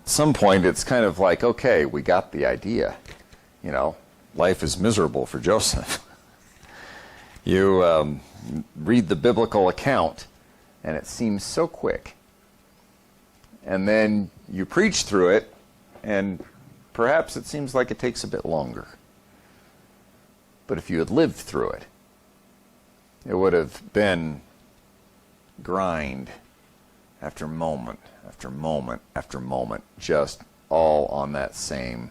some point, it's kind of like, okay, we got the idea. You know, life is miserable for Joseph. You read the biblical account, and it seems so quick. And then you preach through it, and perhaps it seems like it takes a bit longer. But if you had lived through it, it would have been grind after moment after moment after moment, just all on that same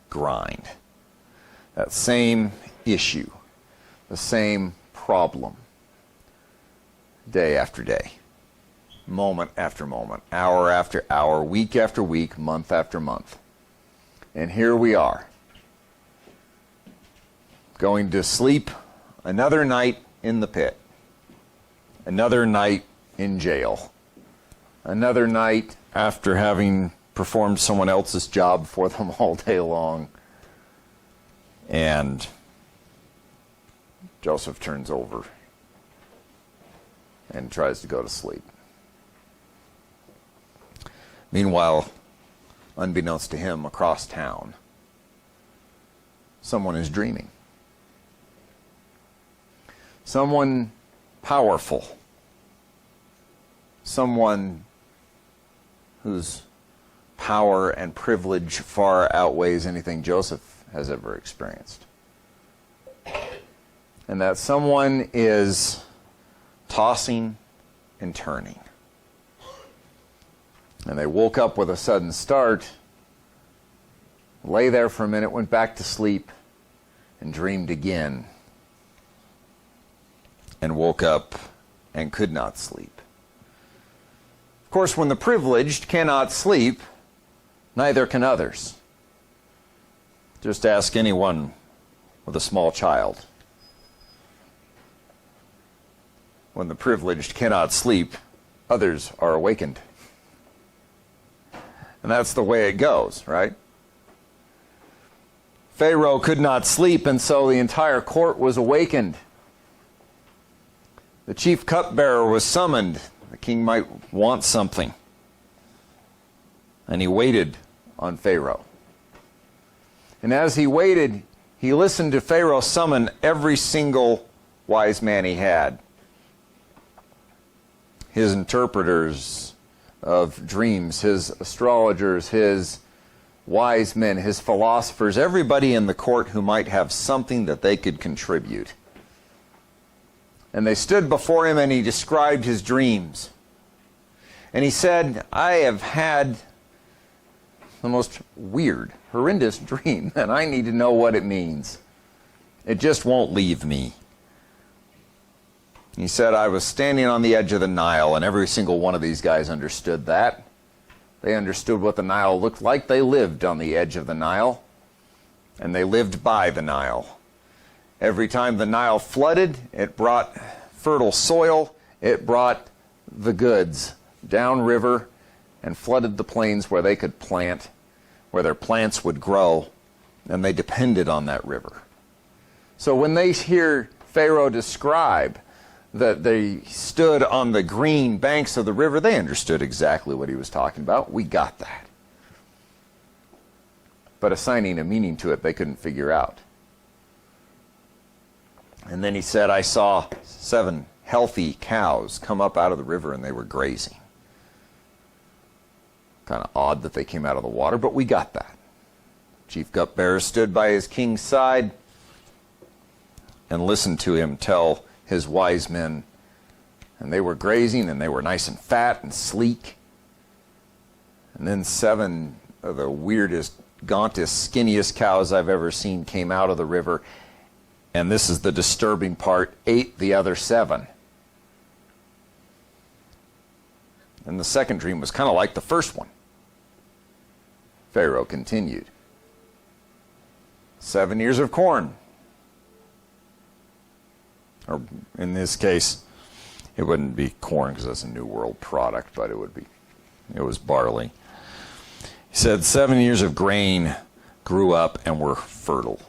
grind. That same issue, the same problem, day after day, moment after moment, hour after hour, week after week, month after month. And here we are, going to sleep another night in the pit, another night in jail, another night after having performed someone else's job for them all day long. And Joseph turns over and tries to go to sleep. Meanwhile, unbeknownst to him, across town, someone is dreaming. Someone powerful. Someone whose power and privilege far outweighs anything Joseph has ever experienced. And that someone is tossing and turning. And they woke up with a sudden start, lay there for a minute, went back to sleep, and dreamed again, and woke up and could not sleep. Of course, when the privileged cannot sleep, neither can others. Just ask anyone with a small child. When the privileged cannot sleep, others are awakened. And that's the way it goes, right? Pharaoh could not sleep, and so the entire court was awakened. The chief cupbearer was summoned. The king might want something. And he waited on Pharaoh. And as he waited, he listened to Pharaoh summon every single wise man he had. His interpreters of dreams, his astrologers, his wise men, his philosophers, everybody in the court who might have something that they could contribute. And they stood before him, and he described his dreams. And he said, I have had the most weird, horrendous dream, and I need to know what it means. It just won't leave me. He said, I was standing on the edge of the Nile, and every single one of these guys understood that. They understood what the Nile looked like. They lived on the edge of the Nile, and they lived by the Nile. Every time the Nile flooded, it brought fertile soil, it brought the goods downriver and flooded the plains where they could plant, where their plants would grow, and they depended on that river. So when they hear Pharaoh describe that they stood on the green banks of the river, they understood exactly what he was talking about. We got that. But assigning a meaning to it, they couldn't figure out. And then he said, I saw 7 healthy cows come up out of the river, and they were grazing. Kind of odd that they came out of the water, but we got that. Chief cupbearer stood by his king's side and listened to him tell his wise men, and they were grazing, and they were nice and fat and sleek. And then 7 of the weirdest, gauntest, skinniest cows I've ever seen came out of the river, and this is the disturbing part, ate the other 7. And the second dream was kind of like the first one. Pharaoh continued. 7 years of corn. Or in this case, it wouldn't be corn because that's a New World product, but it was barley. He said 7 years of grain grew up and were fertile.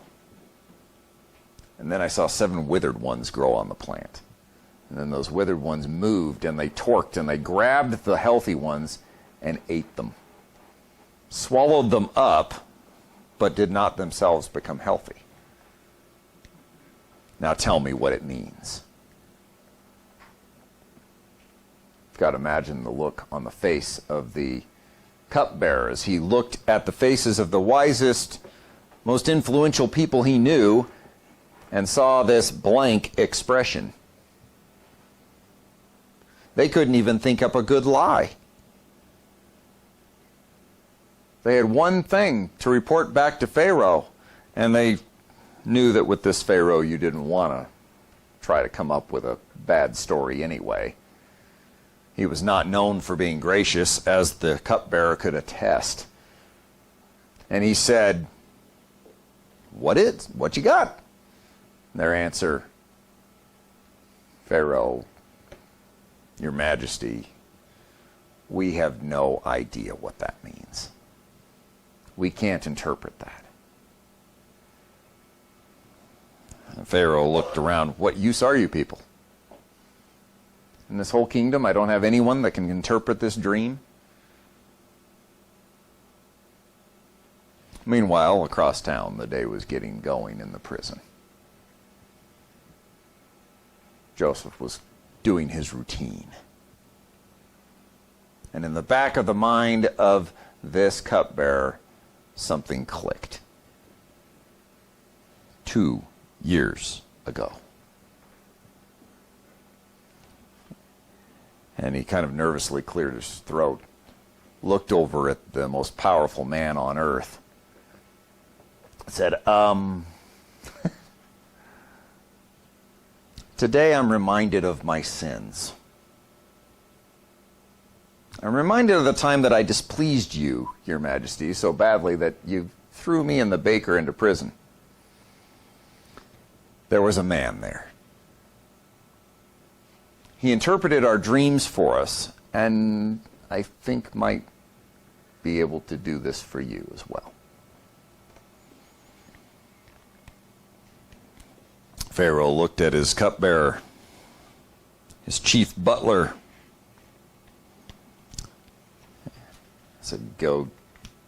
And then I saw 7 withered ones grow on the plant. And then those withered ones moved, and they torqued, and they grabbed the healthy ones and ate them. swallowed them up, but did not themselves become healthy. Now tell me what it means. You've got to imagine the look on the face of the cupbearer as he looked at the faces of the wisest, most influential people he knew and saw this blank expression. They couldn't even think up a good lie. They had one thing to report back to Pharaoh, and they knew that with this Pharaoh you didn't want to try to come up with a bad story anyway. He was not known for being gracious, as the cupbearer could attest. And he said, What you got? Their answer, Pharaoh, Your Majesty, we have no idea what that means. We can't interpret that. And Pharaoh looked around. What use are you people? In this whole kingdom, I don't have anyone that can interpret this dream. Meanwhile, across town, the day was getting going in the prison. Joseph was doing his routine. And in the back of the mind of this cupbearer, something clicked. 2 years ago. And he kind of nervously cleared his throat, looked over at the most powerful man on earth, said, Today I'm reminded of my sins. I'm reminded of the time that I displeased you, Your Majesty, so badly that you threw me and the baker into prison. There was a man there. He interpreted our dreams for us, and I think might be able to do this for you as well. Pharaoh looked at his cupbearer, his chief butler, said, Go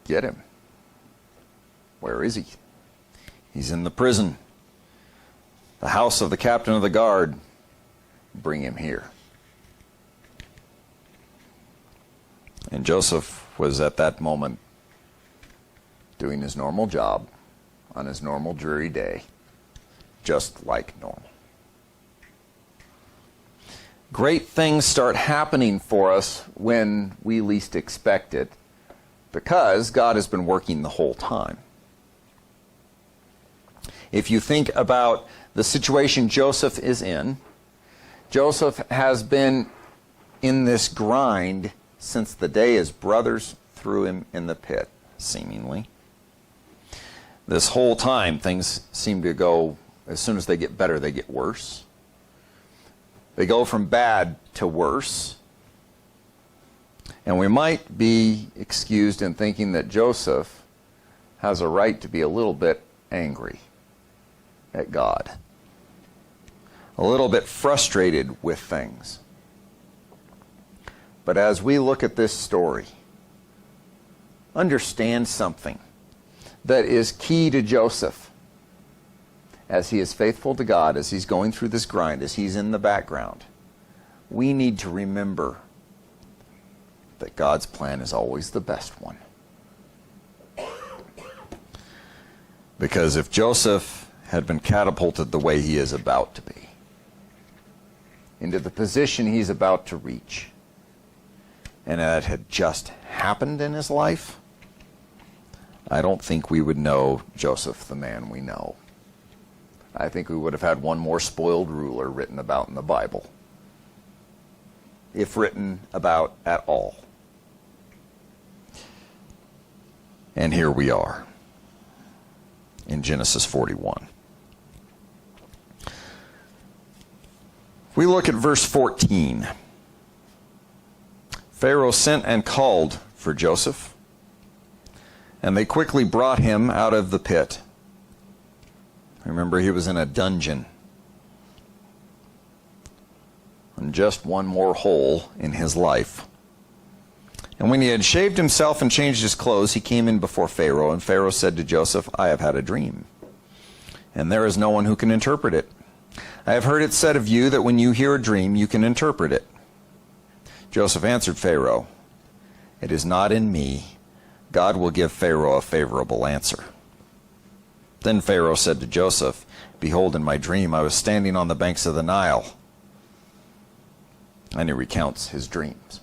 get him. Where is he? He's in the prison, the house of the captain of the guard. Bring him here. And Joseph was at that moment doing his normal job on his normal dreary day, just like normal. Great things start happening for us when we least expect it, because God has been working the whole time. If you think about the situation Joseph is in, Joseph has been in this grind since the day his brothers threw him in the pit, seemingly. This whole time, things seem to go, as soon as they get better, they get worse. They go from bad to worse. And we might be excused in thinking that Joseph has a right to be a little bit angry at God, a little bit frustrated with things. But as we look at this story, understand something that is key to Joseph. As he is faithful to God, as he's going through this grind, as he's in the background, we need to remember that God's plan is always the best one. Because if Joseph had been catapulted the way he is about to be, into the position he's about to reach, and that had just happened in his life, I don't think we would know Joseph the man we know. I think we would have had one more spoiled ruler written about in the Bible, if written about at all. And here we are in Genesis 41. We look at verse 14. Pharaoh sent and called for Joseph, and they quickly brought him out of the pit. Remember, he was in a dungeon, and just one more hole in his life. And when he had shaved himself and changed his clothes, he came in before Pharaoh, and Pharaoh said to Joseph, I have had a dream, and there is no one who can interpret it. I have heard it said of you that when you hear a dream, you can interpret it. Joseph answered Pharaoh, it is not in me. God will give Pharaoh a favorable answer. Then Pharaoh said to Joseph, behold, in my dream I was standing on the banks of the Nile. And he recounts his dreams.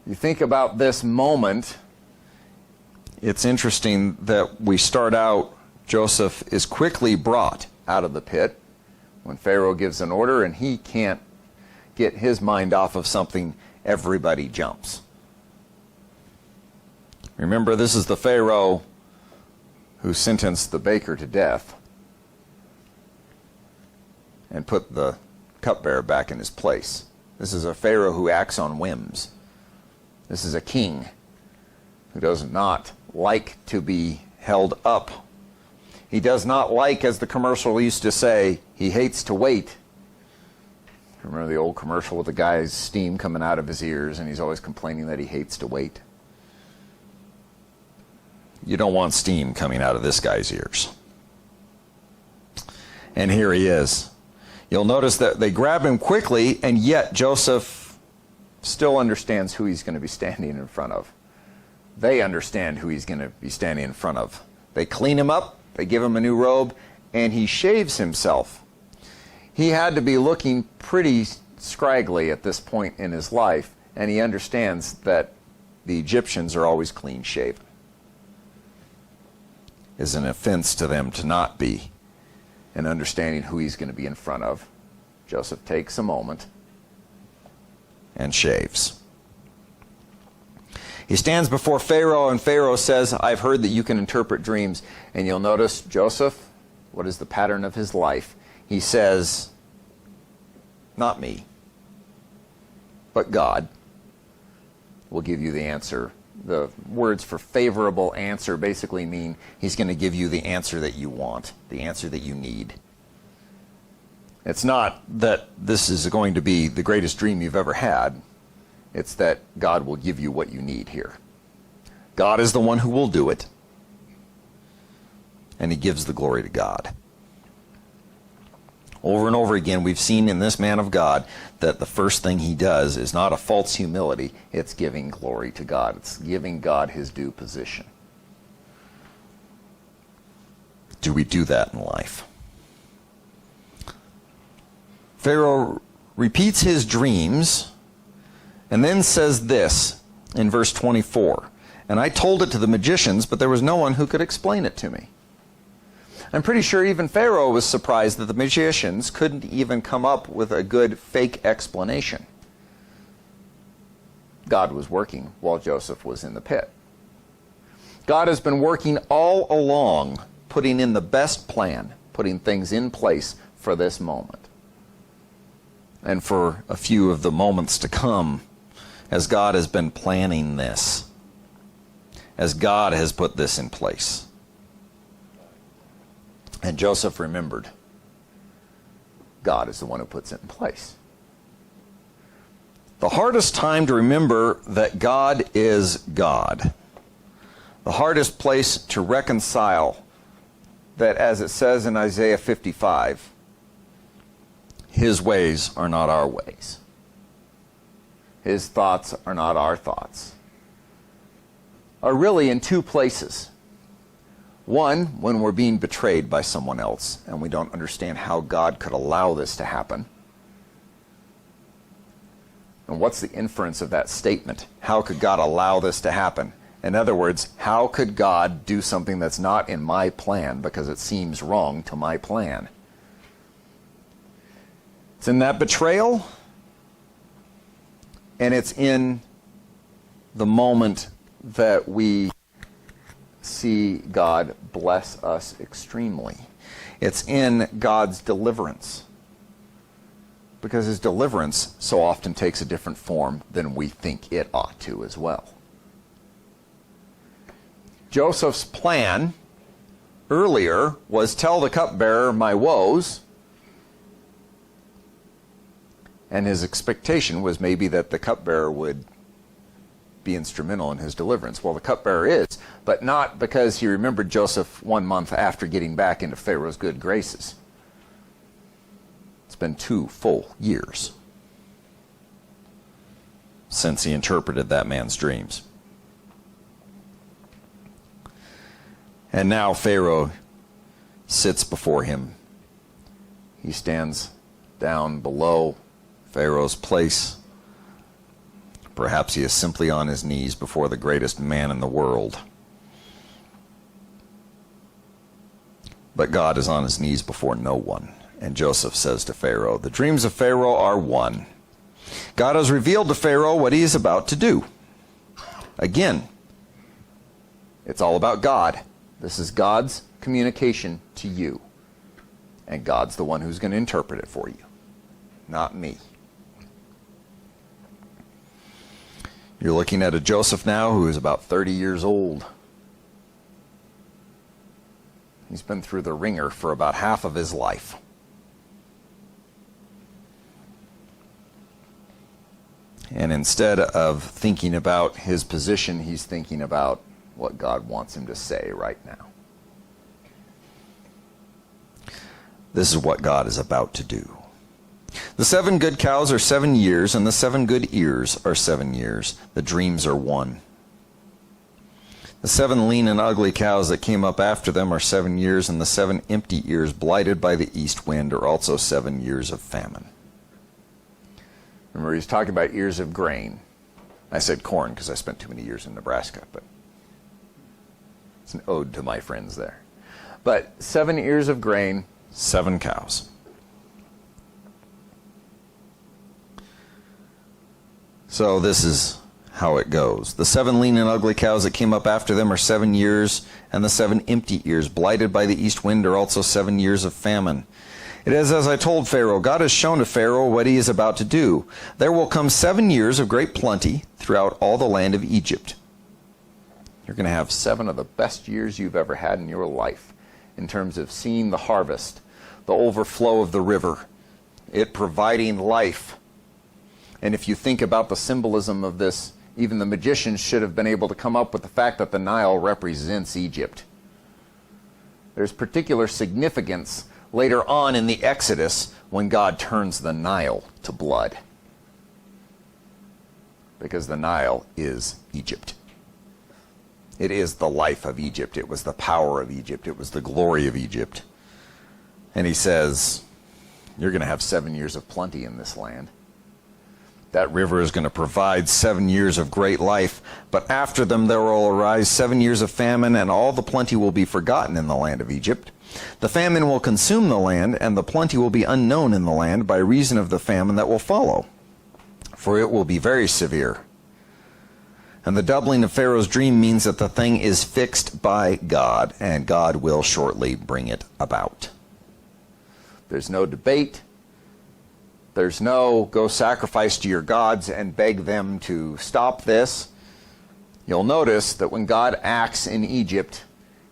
You think about this moment, it's interesting that we start out, Joseph is quickly brought out of the pit when Pharaoh gives an order and he can't get his mind off of something, everybody jumps. Remember, this is the Pharaoh who sentenced the baker to death and put the cupbearer back in his place. This is a Pharaoh who acts on whims. This is a king who does not like to be held up. He does not like, as the commercial used to say, he hates to wait. Remember the old commercial with the guy's steam coming out of his ears and he's always complaining that he hates to wait? You don't want steam coming out of this guy's ears. And here he is. You'll notice that they grab him quickly, and yet Joseph still understands who he's going to be standing in front of. They understand who he's going to be standing in front of. They clean him up, they give him a new robe, and he shaves himself. He had to be looking pretty scraggly at this point in his life, and he understands that the Egyptians are always clean shaven. It's an offense to them to not be, and understanding who he's going to be in front of. Joseph takes a moment and shaves. He stands before Pharaoh, and Pharaoh says, I've heard that you can interpret dreams. And you'll notice Joseph, what is the pattern of his life? He says, not me, but God will give you the answer. The words for favorable answer basically mean he's going to give you the answer that you want, the answer that you need. It's not that this is going to be the greatest dream you've ever had. It's that God will give you what you need here. God is the one who will do it. And he gives the glory to God. Over and over again, we've seen in this man of God that the first thing he does is not a false humility. It's giving glory to God. It's giving God his due position. Do we do that in life? Pharaoh repeats his dreams and then says this in verse 24. And I told it to the magicians, but there was no one who could explain it to me. I'm pretty sure even Pharaoh was surprised that the magicians couldn't even come up with a good fake explanation. God was working while Joseph was in the pit. God has been working all along, putting in the best plan, putting things in place for this moment. And for a few of the moments to come, as God has been planning this, as God has put this in place. And Joseph remembered, God is the one who puts it in place. The hardest time to remember that God is God. The hardest place to reconcile that, as it says in Isaiah 55, his ways are not our ways. His thoughts are not our thoughts. Are really in two places. One, when we're being betrayed by someone else and we don't understand how God could allow this to happen. And what's the inference of that statement? How could God allow this to happen? In other words, how could God do something that's not in my plan because it seems wrong to my plan? It's in that betrayal, and it's in the moment that we see God bless us extremely. It's in God's deliverance, because his deliverance so often takes a different form than we think it ought to as well. Joseph's plan earlier was tell the cupbearer my woes, And his expectation was maybe that the cupbearer would be instrumental in his deliverance. Well, the cupbearer is, but not because he remembered Joseph 1 month after getting back into Pharaoh's good graces. It's been 2 full years since he interpreted that man's dreams. And now Pharaoh sits before him. He stands down below Pharaoh's place. Perhaps he is simply on his knees before the greatest man in the world. But God is on his knees before no one. And Joseph says to Pharaoh, "The dreams of Pharaoh are one. God has revealed to Pharaoh what he is about to do." Again, it's all about God. This is God's communication to you. And God's the one who's going to interpret it for you, not me. You're looking at a Joseph now who is about 30 years old. He's been through the ringer for about half of his life. And instead of thinking about his position, he's thinking about what God wants him to say right now. This is what God is about to do. The 7 good cows are 7 years, and the 7 good ears are 7 years. The dreams are one. The 7 lean and ugly cows that came up after them are 7 years, and the 7 empty ears blighted by the east wind are also 7 years of famine. Remember, he's talking about ears of grain. I said corn because I spent too many years in Nebraska, but it's an ode to my friends there. But 7 ears of grain, 7 cows. So this is how it goes. The 7 lean and ugly cows that came up after them are 7 years, and the 7 empty ears blighted by the east wind are also 7 years of famine. It is as I told Pharaoh. God has shown to Pharaoh what he is about to do. There will come 7 years of great plenty throughout all the land of Egypt. You're going to have 7 of the best years you've ever had in your life in terms of seeing the harvest, the overflow of the river, it providing life. And if you think about the symbolism of this, even the magicians should have been able to come up with the fact that the Nile represents Egypt. There's particular significance later on in the Exodus when God turns the Nile to blood. Because the Nile is Egypt. It is the life of Egypt. It was the power of Egypt. It was the glory of Egypt. And he says, you're going to have 7 years of plenty in this land. That river is going to provide 7 years of great life, but after them there will arise 7 years of famine, and all the plenty will be forgotten in the land of Egypt. The famine will consume the land, and the plenty will be unknown in the land by reason of the famine that will follow, for it will be very severe. And the doubling of Pharaoh's dream means that the thing is fixed by God, and God will shortly bring it about. There's no debate. There's no go sacrifice to your gods and beg them to stop this. You'll notice that when God acts in Egypt,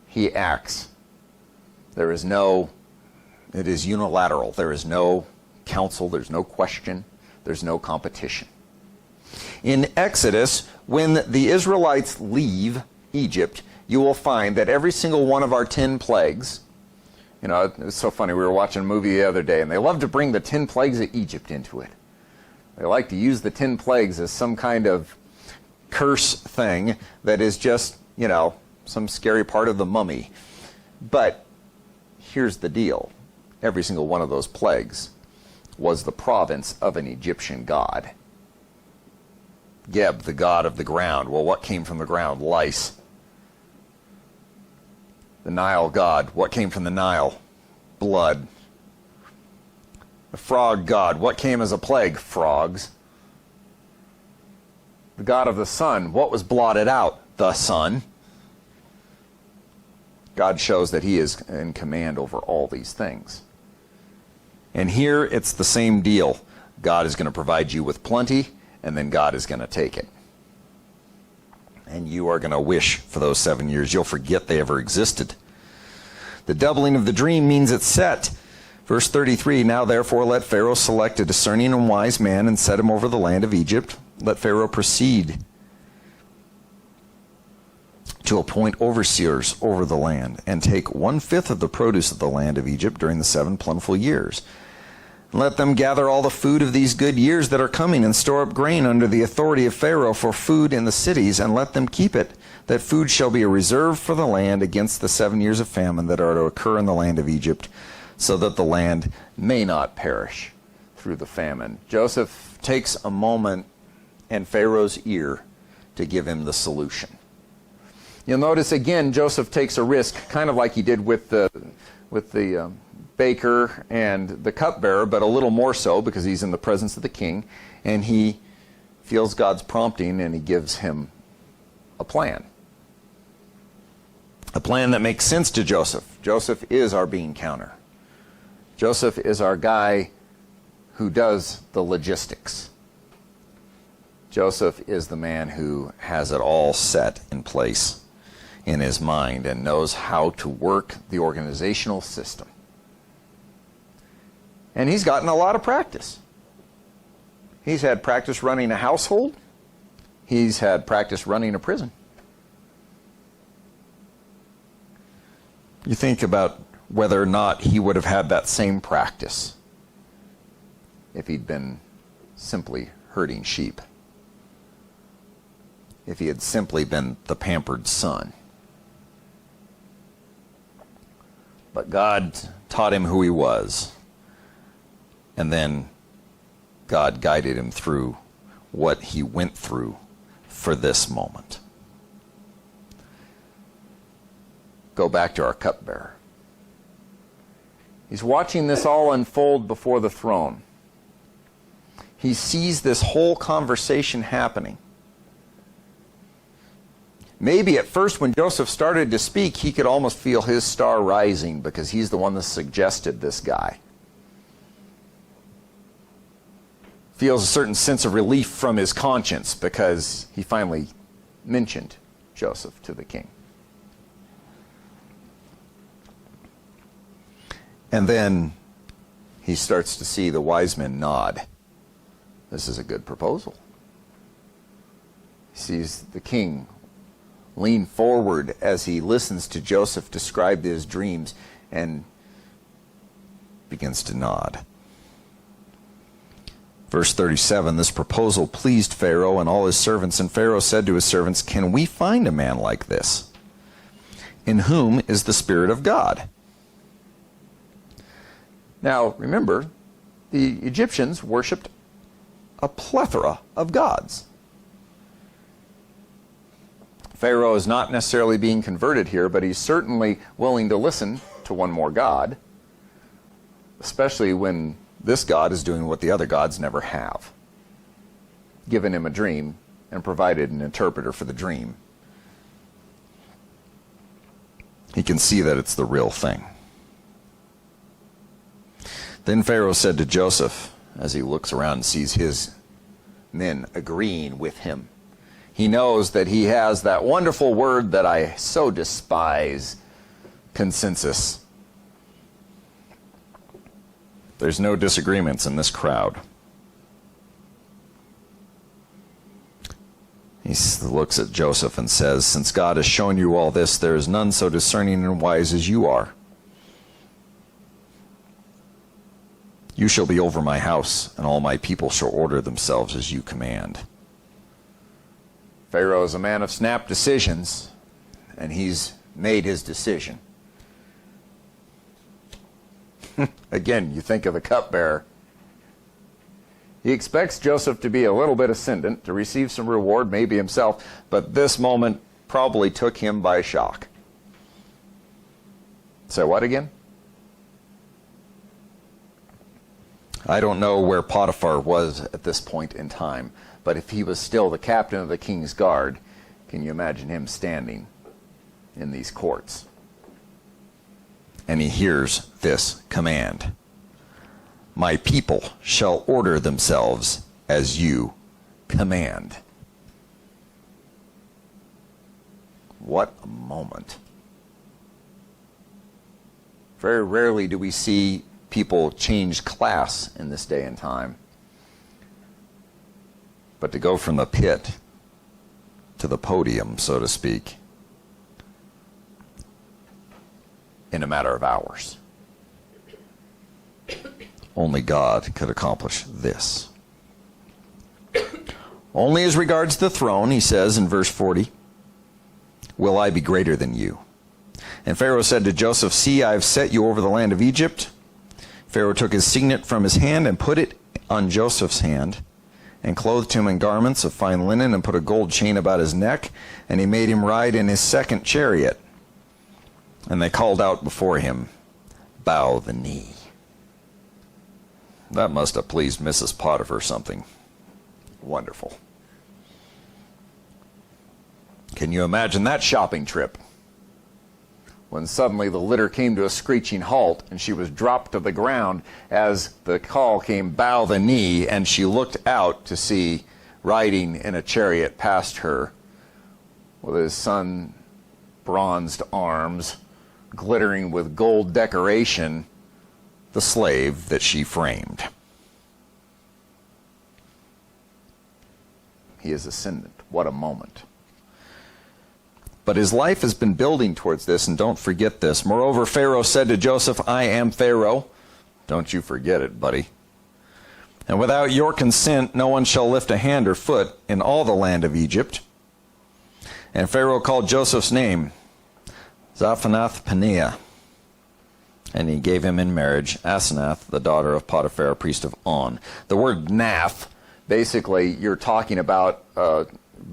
he acts. There is no, it is unilateral. There is no counsel, there's no question, there's no competition. In Exodus, when the Israelites leave Egypt, you will find that every single one of our 10 plagues, you know, it's so funny, we were watching a movie the other day, and they love to bring the 10 plagues of Egypt into it. They like to use the 10 plagues as some kind of curse thing that is just, you know, some scary part of the mummy. But here's the deal. Every single one of those plagues was the province of an Egyptian god. Geb, the god of the ground. Well, what came from the ground? Lice. The Nile god. What came from the Nile? Blood. The frog god. What came as a plague? Frogs. The god of the sun. What was blotted out? The sun. God shows that he is in command over all these things. And here it's the same deal. God is going to provide you with plenty, and then God is going to take it. And you are going to wish for those 7 years. You'll forget they ever existed. The doubling of the dream means it's set Verse 33, now therefore let Pharaoh select a discerning and wise man and set him over the land of Egypt. Let Pharaoh proceed to appoint overseers over the land, and take 1/5 of the produce of the land of Egypt during the 7 plentiful years. Let them gather all the food of these good years that are coming, and store up grain under the authority of Pharaoh for food in the cities, and let them keep it, that food shall be a reserve for the land against the 7 years of famine that are to occur in the land of Egypt, so that the land may not perish through the famine. Joseph takes a moment in Pharaoh's ear to give him the solution. You'll notice again, Joseph takes a risk, kind of like he did with the baker and the cupbearer, but a little more so because he's in the presence of the king, and he feels God's prompting, and he gives him a plan. A plan that makes sense to Joseph. Joseph is our bean counter. Joseph is our guy who does the logistics. Joseph is the man who has it all set in place in his mind and knows how to work the organizational system. And he's gotten a lot of practice. He's had practice running a household. He's had practice running a prison. You think about whether or not he would have had that same practice if he'd been simply herding sheep. If he had simply been the pampered son. But God taught him who he was. And then God guided him through what he went through for this moment. Go back to our cupbearer. He's watching this all unfold before the throne. He sees this whole conversation happening. Maybe at first when Joseph started to speak, he could almost feel his star rising because he's the one that suggested this guy. Feels a certain sense of relief from his conscience because he finally mentioned Joseph to the king. And then he starts to see the wise men nod. This is a good proposal. He sees the king lean forward as he listens to Joseph describe his dreams and begins to nod. Verse 37, this proposal pleased Pharaoh and all his servants, and Pharaoh said to his servants, can we find a man like this, in whom is the Spirit of God? Now, remember, the Egyptians worshipped a plethora of gods. Pharaoh is not necessarily being converted here, but he's certainly willing to listen to one more god, especially when this God is doing what the other gods never have. Given him a dream and provided an interpreter for the dream. He can see that it's the real thing. Then Pharaoh said to Joseph, as he looks around and sees his men agreeing with him, he knows that he has that wonderful word that I so despise, consensus. There's no disagreements in this crowd. He looks at Joseph and says, since God has shown you all this, there is none so discerning and wise as you are. You shall be over my house, and all my people shall order themselves as you command. Pharaoh is a man of snap decisions, and he's made his decision. Again, you think of the cupbearer. He expects Joseph to be a little bit ascendant, to receive some reward, maybe himself, but this moment probably took him by shock. Say what again? I don't know where Potiphar was at this point in time, but if he was still the captain of the king's guard, can you imagine him standing in these courts? And he hears this command. My people shall order themselves as you command. What a moment. Very rarely do we see people changed class in this day and time. But to go from the pit to the podium, so to speak, in a matter of hours. Only God could accomplish this. Only as regards the throne, he says in verse 40, will I be greater than you. And Pharaoh said to Joseph, see, I have set you over the land of Egypt. Pharaoh took his signet from his hand and put it on Joseph's hand, and clothed him in garments of fine linen, and put a gold chain about his neck, and he made him ride in his second chariot. And they called out before him, bow the knee. That must have pleased Mrs. Potiphar something wonderful. Can you imagine that shopping trip? When suddenly the litter came to a screeching halt and she was dropped to the ground as the call came, bow the knee, and she looked out to see, riding in a chariot past her, with his sun-bronzed arms, glittering with gold decoration, the slave that she framed. He is ascendant. What a moment. But his life has been building towards this, and don't forget this. Moreover, Pharaoh said to Joseph, I am Pharaoh. Don't you forget it, buddy. And without your consent, no one shall lift a hand or foot in all the land of Egypt. And Pharaoh called Joseph's name Zaphenath-Paneah. And he gave him in marriage Asenath, the daughter of Potiphar, priest of On. The word nath, basically, you're talking about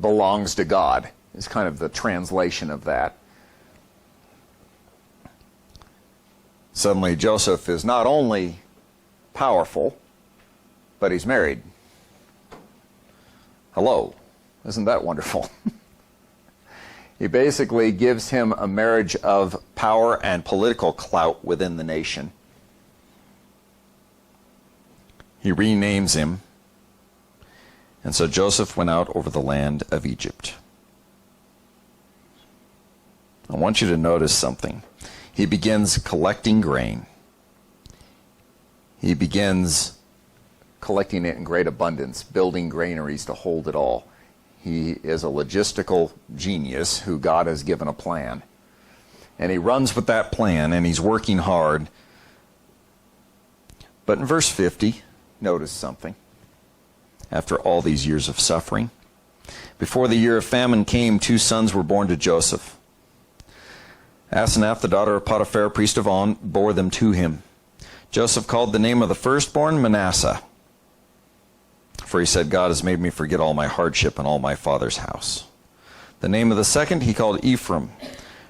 belongs to God, is kind of the translation of that. Suddenly, Joseph is not only powerful, but he's married. Hello. Isn't that wonderful? He basically gives him a marriage of power and political clout within the nation. He renames him. And so Joseph went out over the land of Egypt. I want you to notice something. He begins collecting grain. He begins collecting it in great abundance, building granaries to hold it all. He is a logistical genius who God has given a plan. And he runs with that plan, and he's working hard. But in verse 50, notice something. After all these years of suffering, before the year of famine came, 2 sons were born to Joseph. Asenath, the daughter of Potiphar, priest of On, bore them to him. Joseph called the name of the firstborn Manasseh, for he said, God has made me forget all my hardship and all my father's house. The name of the second he called Ephraim,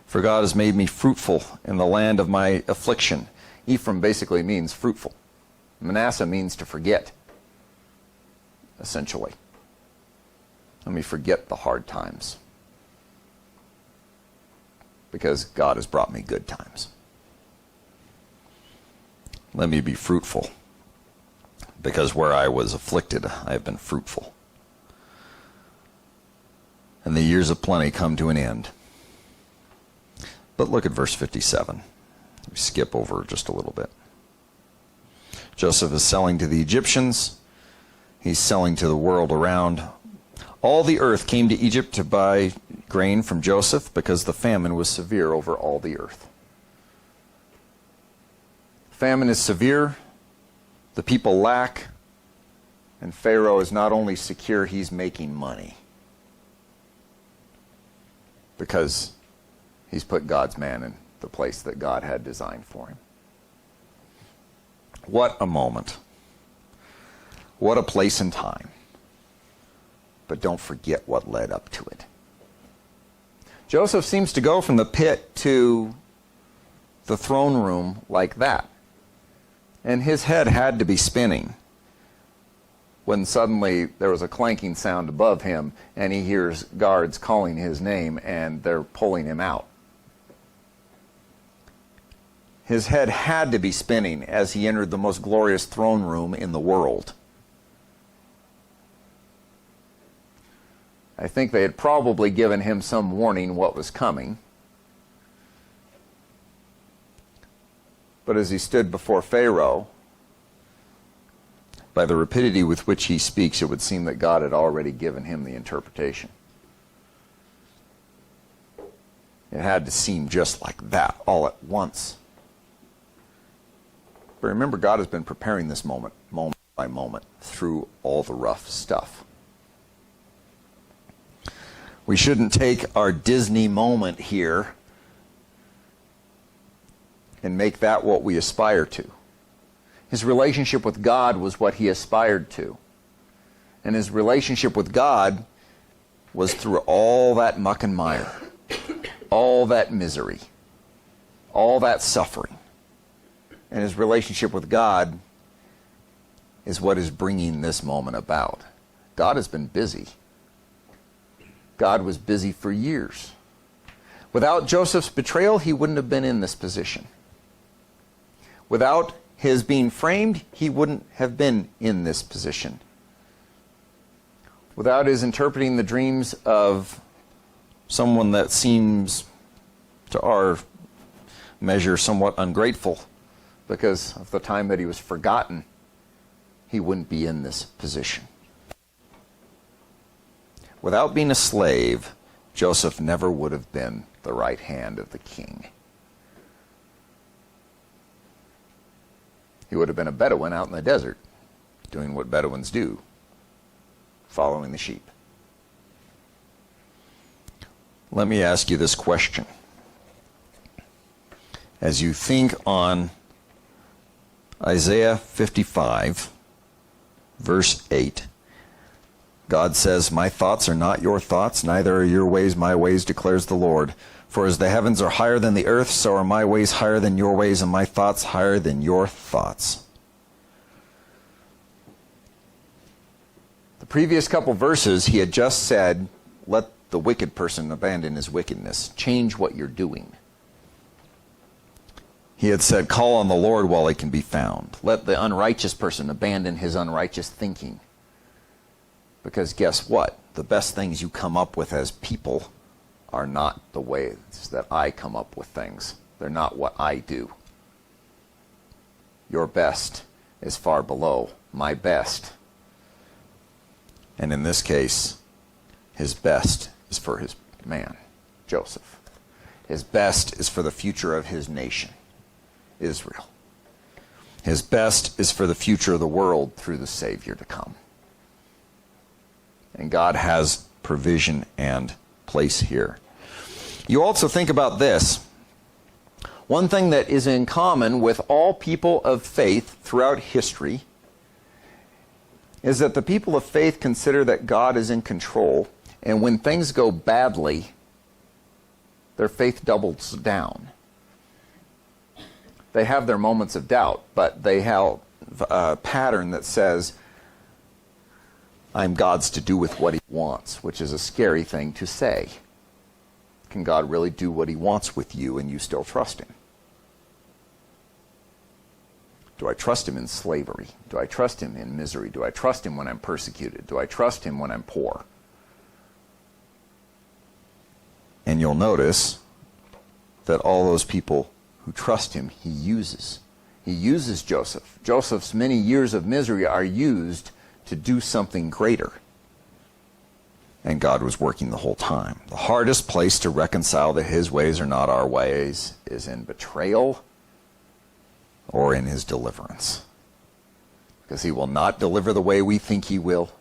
for God has made me fruitful in the land of my affliction. Ephraim basically means fruitful. Manasseh means to forget, essentially. Let me forget the hard times, because God has brought me good times. Let me be fruitful, because where I was afflicted, I have been fruitful. And the years of plenty come to an end. But look at verse 57. We skip over just a little bit. Joseph is selling to the Egyptians. He's selling to the world around. All the earth came to Egypt to buy grain from Joseph because the famine was severe over all the earth. Famine is severe. The people lack. And Pharaoh is not only secure, he's making money. Because he's put God's man in the place that God had designed for him. What a moment. What a place and time. But don't forget what led up to it. Joseph seems to go from the pit to the throne room like that. And his head had to be spinning when suddenly there was a clanking sound above him and he hears guards calling his name and they're pulling him out. His head had to be spinning as he entered the most glorious throne room in the world. I think they had probably given him some warning what was coming. But as he stood before Pharaoh, by the rapidity with which he speaks, it would seem that God had already given him the interpretation. It had to seem just like that, all at once. But remember, God has been preparing this moment by moment, through all the rough stuff. We shouldn't take our Disney moment here and make that what we aspire to. His relationship with God was what he aspired to. And his relationship with God was through all that muck and mire, all that misery, all that suffering. And his relationship with God is what is bringing this moment about. God has been busy. God was busy for years. Without Joseph's betrayal, he wouldn't have been in this position. Without his being framed, he wouldn't have been in this position. Without his interpreting the dreams of someone that seems, to our measure, somewhat ungrateful because of the time that he was forgotten, he wouldn't be in this position. Without being a slave, Joseph never would have been the right hand of the king. He would have been a Bedouin out in the desert, doing what Bedouins do, following the sheep. Let me ask you this question. As you think on Isaiah 55, verse 8, God says, "My thoughts are not your thoughts, neither are your ways my ways, declares the Lord. For as the heavens are higher than the earth, so are my ways higher than your ways, and my thoughts higher than your thoughts." The previous couple verses, he had just said, let the wicked person abandon his wickedness. Change what you're doing. He had said, call on the Lord while he can be found. Let the unrighteous person abandon his unrighteous thinking. Because guess what? The best things you come up with as people are not the ways that I come up with things. They're not what I do. Your best is far below my best. And in this case, his best is for his man, Joseph. His best is for the future of his nation, Israel. His best is for the future of the world through the Savior to come. And God has provision and place here. You also think about this. One thing that is in common with all people of faith throughout history is that the people of faith consider that God is in control, and when things go badly, their faith doubles down. They have their moments of doubt, but they have a pattern that says, I'm God's to do with what he wants, which is a scary thing to say. Can God really do what he wants with you and you still trust him? Do I trust him in slavery? Do I trust him in misery? Do I trust him when I'm persecuted? Do I trust him when I'm poor? And you'll notice that all those people who trust him, he uses. He uses Joseph. Joseph's many years of misery are used to do something greater. And God was working the whole time. The hardest place to reconcile that his ways are not our ways is in betrayal or in his deliverance. Because he will not deliver the way we think he will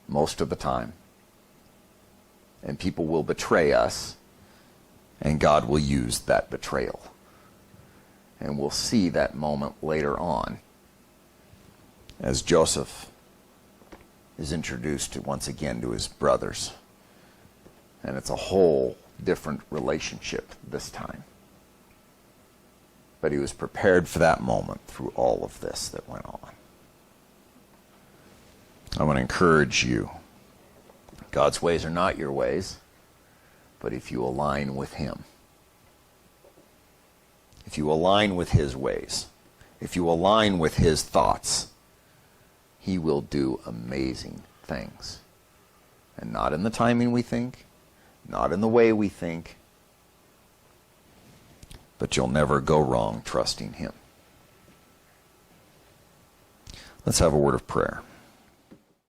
most of the time. And people will betray us, and God will use that betrayal. And we'll see that moment later on as Joseph is introduced once again to his brothers. And it's a whole different relationship this time. But he was prepared for that moment through all of this that went on. I want to encourage you. God's ways are not your ways, but if you align with him, if you align with his ways, if you align with his thoughts, he will do amazing things. And not in the timing we think, not in the way we think, but you'll never go wrong trusting him. Let's have a word of prayer.